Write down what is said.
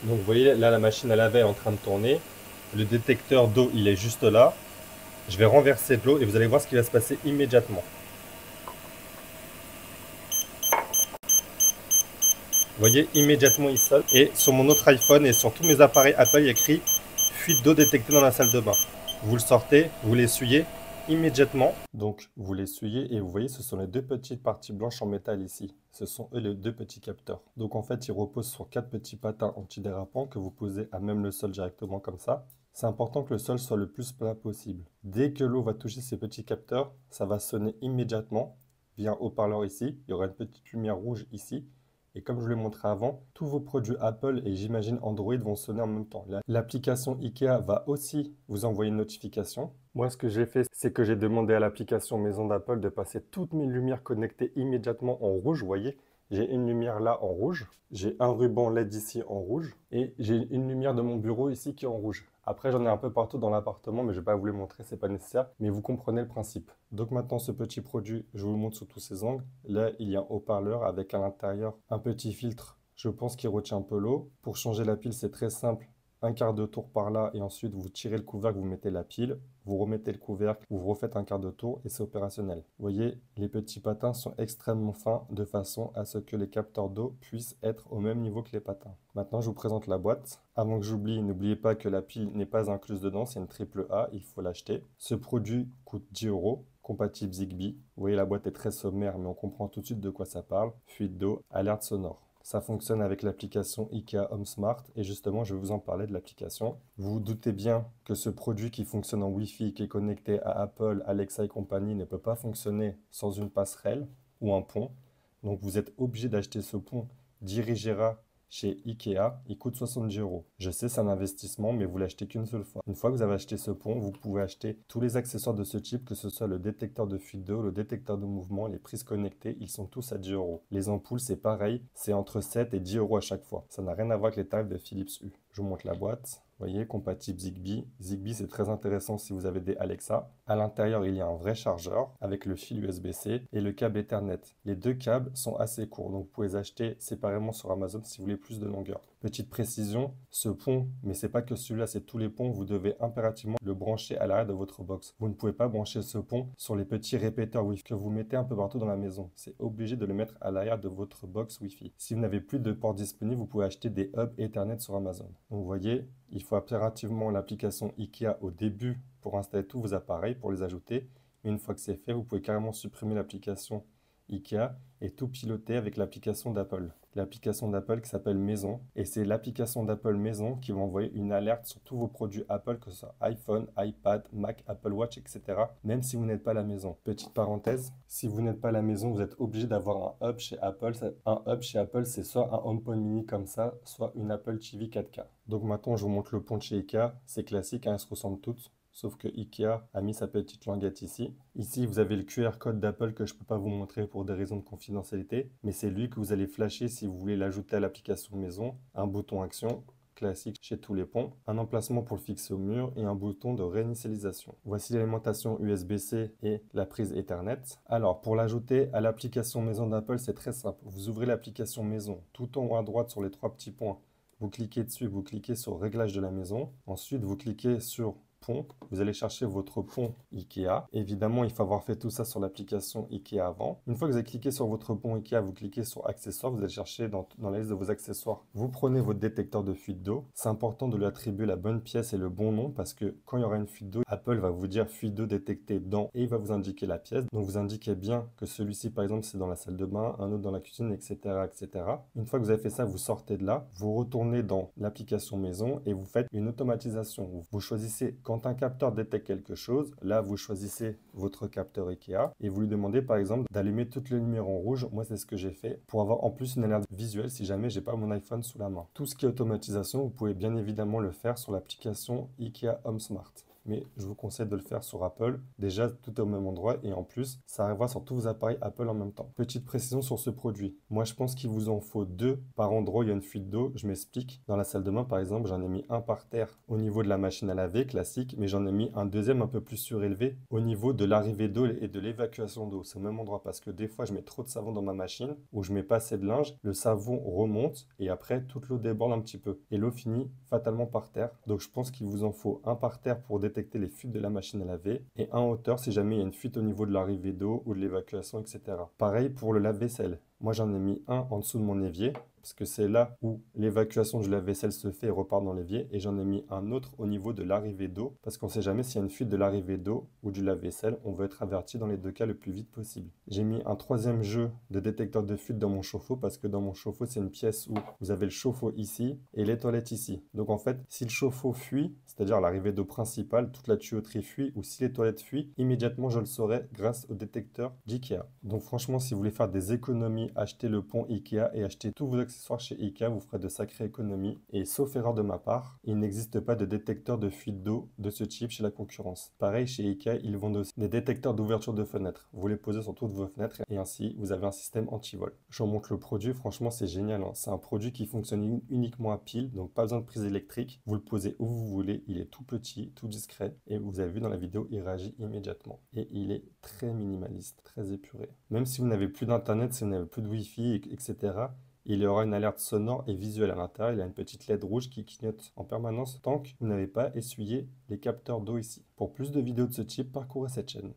Donc vous voyez, là la machine à laver est en train de tourner. Le détecteur d'eau, il est juste là. Je vais renverser de l'eau et vous allez voir ce qui va se passer immédiatement. Vous voyez, immédiatement il sonne. Et sur mon autre iPhone et sur tous mes appareils Apple, il y a écrit fuite d'eau détectée dans la salle de bain. Vous le sortez, vous l'essuyez immédiatement. Donc vous l'essuyez et vous voyez, ce sont les deux petites parties blanches en métal ici. Ce sont eux les deux petits capteurs. Donc en fait, ils reposent sur quatre petits patins antidérapants que vous posez à même le sol directement comme ça. C'est important que le sol soit le plus plat possible. Dès que l'eau va toucher ces petits capteurs, ça va sonner immédiatement via un haut-parleur ici. Il y aura une petite lumière rouge ici. Et comme je vous l'ai montré avant, tous vos produits Apple et j'imagine Android vont sonner en même temps. L'application IKEA va aussi vous envoyer une notification. Moi, ce que j'ai fait, c'est que j'ai demandé à l'application Maison d'Apple de passer toutes mes lumières connectées immédiatement en rouge. Vous voyez, j'ai une lumière là en rouge, j'ai un ruban LED ici en rouge et j'ai une lumière de mon bureau ici qui est en rouge. Après, j'en ai un peu partout dans l'appartement, mais je ne vais pas vous les montrer, c'est pas nécessaire. Mais vous comprenez le principe. Donc maintenant, ce petit produit, je vous le montre sous tous ses angles. Là, il y a un haut-parleur avec à l'intérieur un petit filtre, je pense qu'il retient un peu l'eau. Pour changer la pile, c'est très simple. Un quart de tour par là et ensuite vous tirez le couvercle, vous mettez la pile, vous remettez le couvercle, vous refaites un quart de tour et c'est opérationnel. Vous voyez, les petits patins sont extrêmement fins de façon à ce que les capteurs d'eau puissent être au même niveau que les patins. Maintenant, je vous présente la boîte. Avant que j'oublie, n'oubliez pas que la pile n'est pas incluse dedans, c'est une triple A, il faut l'acheter. Ce produit coûte 10 euros, compatible Zigbee. Vous voyez, la boîte est très sommaire, mais on comprend tout de suite de quoi ça parle. Fuite d'eau, alerte sonore. Ça fonctionne avec l'application IKEA Home Smart et justement je vais vous en parler de l'application. Vous vous doutez bien que ce produit qui fonctionne en Wi-Fi, qui est connecté à Apple, Alexa et compagnie ne peut pas fonctionner sans une passerelle ou un pont. Donc vous êtes obligé d'acheter ce pont Dirigera chez IKEA, il coûte 70 euros. Je sais, c'est un investissement, mais vous l'achetez qu'une seule fois. Une fois que vous avez acheté ce pont, vous pouvez acheter tous les accessoires de ce type, que ce soit le détecteur de fuite d'eau, le détecteur de mouvement, les prises connectées, ils sont tous à 10 euros. Les ampoules, c'est pareil, c'est entre 7 et 10 euros à chaque fois. Ça n'a rien à voir avec les tarifs de Philips Hue. Je vous montre la boîte. Vous voyez, compatible Zigbee. Zigbee, c'est très intéressant si vous avez des Alexa. À l'intérieur, il y a un vrai chargeur avec le fil USB-C et le câble Ethernet. Les deux câbles sont assez courts, donc vous pouvez les acheter séparément sur Amazon si vous voulez plus de longueur. Petite précision, ce pont, mais c'est pas que celui-là, c'est tous les ponts, vous devez impérativement le brancher à l'arrière de votre box. Vous ne pouvez pas brancher ce pont sur les petits répéteurs Wi-Fi que vous mettez un peu partout dans la maison. C'est obligé de le mettre à l'arrière de votre box Wi-Fi. Si vous n'avez plus de port disponible, vous pouvez acheter des hubs Ethernet sur Amazon. Donc vous voyez, il faut impérativement l'application IKEA au début pour installer tous vos appareils, pour les ajouter. Mais une fois que c'est fait, vous pouvez carrément supprimer l'application IKEA et tout piloter avec l'application d'Apple. L'application d'Apple qui s'appelle Maison. Et c'est l'application d'Apple Maison qui va envoyer une alerte sur tous vos produits Apple, que ce soit iPhone, iPad, Mac, Apple Watch, etc. Même si vous n'êtes pas à la maison. Petite parenthèse, si vous n'êtes pas à la maison, vous êtes obligé d'avoir un hub chez Apple. Un hub chez Apple, c'est soit un HomePod mini comme ça, soit une Apple TV 4K. Donc maintenant, je vous montre le pont de chez IKEA. C'est classique, hein, elles se ressemblent toutes. Sauf que IKEA a mis sa petite languette ici. Ici, vous avez le QR code d'Apple que je ne peux pas vous montrer pour des raisons de confidentialité. Mais c'est lui que vous allez flasher si vous voulez l'ajouter à l'application maison. Un bouton action, classique chez tous les ponts. Un emplacement pour le fixer au mur et un bouton de réinitialisation. Voici l'alimentation USB-C et la prise Ethernet. Alors, pour l'ajouter à l'application maison d'Apple, c'est très simple. Vous ouvrez l'application maison tout en haut à droite sur les trois petits points. Vous cliquez dessus, vous cliquez sur Réglage de la maison. Ensuite, vous cliquez sur Pont. Vous allez chercher votre pont IKEA. Évidemment, il faut avoir fait tout ça sur l'application IKEA avant. Une fois que vous avez cliqué sur votre pont IKEA, vous cliquez sur Accessoires. Vous allez chercher dans la liste de vos accessoires. Vous prenez votre détecteur de fuite d'eau. C'est important de lui attribuer la bonne pièce et le bon nom parce que quand il y aura une fuite d'eau, Apple va vous dire fuite d'eau détectée dans et il va vous indiquer la pièce. Donc vous indiquez bien que celui-ci, par exemple, c'est dans la salle de bain, un autre dans la cuisine, etc., etc. Une fois que vous avez fait ça, vous sortez de là, vous retournez dans l'application maison et vous faites une automatisation. Vous choisissez quand un capteur détecte quelque chose, là vous choisissez votre capteur IKEA et vous lui demandez par exemple d'allumer toutes les lumières en rouge. Moi c'est ce que j'ai fait pour avoir en plus une alerte visuelle si jamais j'ai pas mon iPhone sous la main. Tout ce qui est automatisation, vous pouvez bien évidemment le faire sur l'application IKEA Home Smart. mais je vous conseille de le faire sur Apple. Déjà, tout est au même endroit et en plus, ça arrivera sur tous vos appareils Apple en même temps. Petite précision sur ce produit. Moi, je pense qu'il vous en faut deux par endroit où il y a une fuite d'eau. Je m'explique. Dans la salle de bain, par exemple, j'en ai mis un par terre au niveau de la machine à laver classique, mais j'en ai mis un deuxième un peu plus surélevé au niveau de l'arrivée d'eau et de l'évacuation d'eau. C'est au même endroit parce que des fois, je mets trop de savon dans ma machine ou je mets pas assez de linge. Le savon remonte et après, toute l'eau déborde un petit peu et l'eau finit fatalement par terre. Donc, je pense qu'il vous en faut un par terre pour détecter les fuites de la machine à laver et un en hauteur si jamais il y a une fuite au niveau de l'arrivée d'eau ou de l'évacuation, etc. Pareil pour le lave-vaisselle. Moi, j'en ai mis un en dessous de mon évier parce que c'est là où l'évacuation du lave-vaisselle se fait et repart dans l'évier. Et j'en ai mis un autre au niveau de l'arrivée d'eau parce qu'on ne sait jamais s'il y a une fuite de l'arrivée d'eau ou du lave-vaisselle. On veut être averti dans les deux cas le plus vite possible. J'ai mis un troisième jeu de détecteur de fuite dans mon chauffe-eau parce que dans mon chauffe-eau, c'est une pièce où vous avez le chauffe-eau ici et les toilettes ici. Donc en fait, si le chauffe-eau fuit, c'est-à-dire l'arrivée d'eau principale, toute la tuyauterie fuit ou si les toilettes fuient, immédiatement je le saurai grâce au détecteur d'IKEA. Donc franchement, si vous voulez faire des économies, achetez le pont IKEA et achetez tous vos accessoires chez IKEA, vous ferez de sacrées économies. Et sauf erreur de ma part, il n'existe pas de détecteur de fuite d'eau de ce type chez la concurrence. Pareil, chez IKEA, ils vendent aussi des détecteurs d'ouverture de fenêtres. Vous les posez sur toutes vos fenêtres et ainsi, vous avez un système anti-vol. Je vous montre le produit, franchement, c'est génial, hein. C'est un produit qui fonctionne uniquement à pile, donc pas besoin de prise électrique. Vous le posez où vous voulez, il est tout petit, tout discret et vous avez vu dans la vidéo, il réagit immédiatement. Et il est très minimaliste, très épuré. Même si vous n'avez plus d'internet, si vous n'avez plus de wifi, etc., il y aura une alerte sonore et visuelle à l'intérieur. Il a une petite LED rouge qui clignote en permanence tant que vous n'avez pas essuyé les capteurs d'eau ici. Pour plus de vidéos de ce type, parcourez cette chaîne.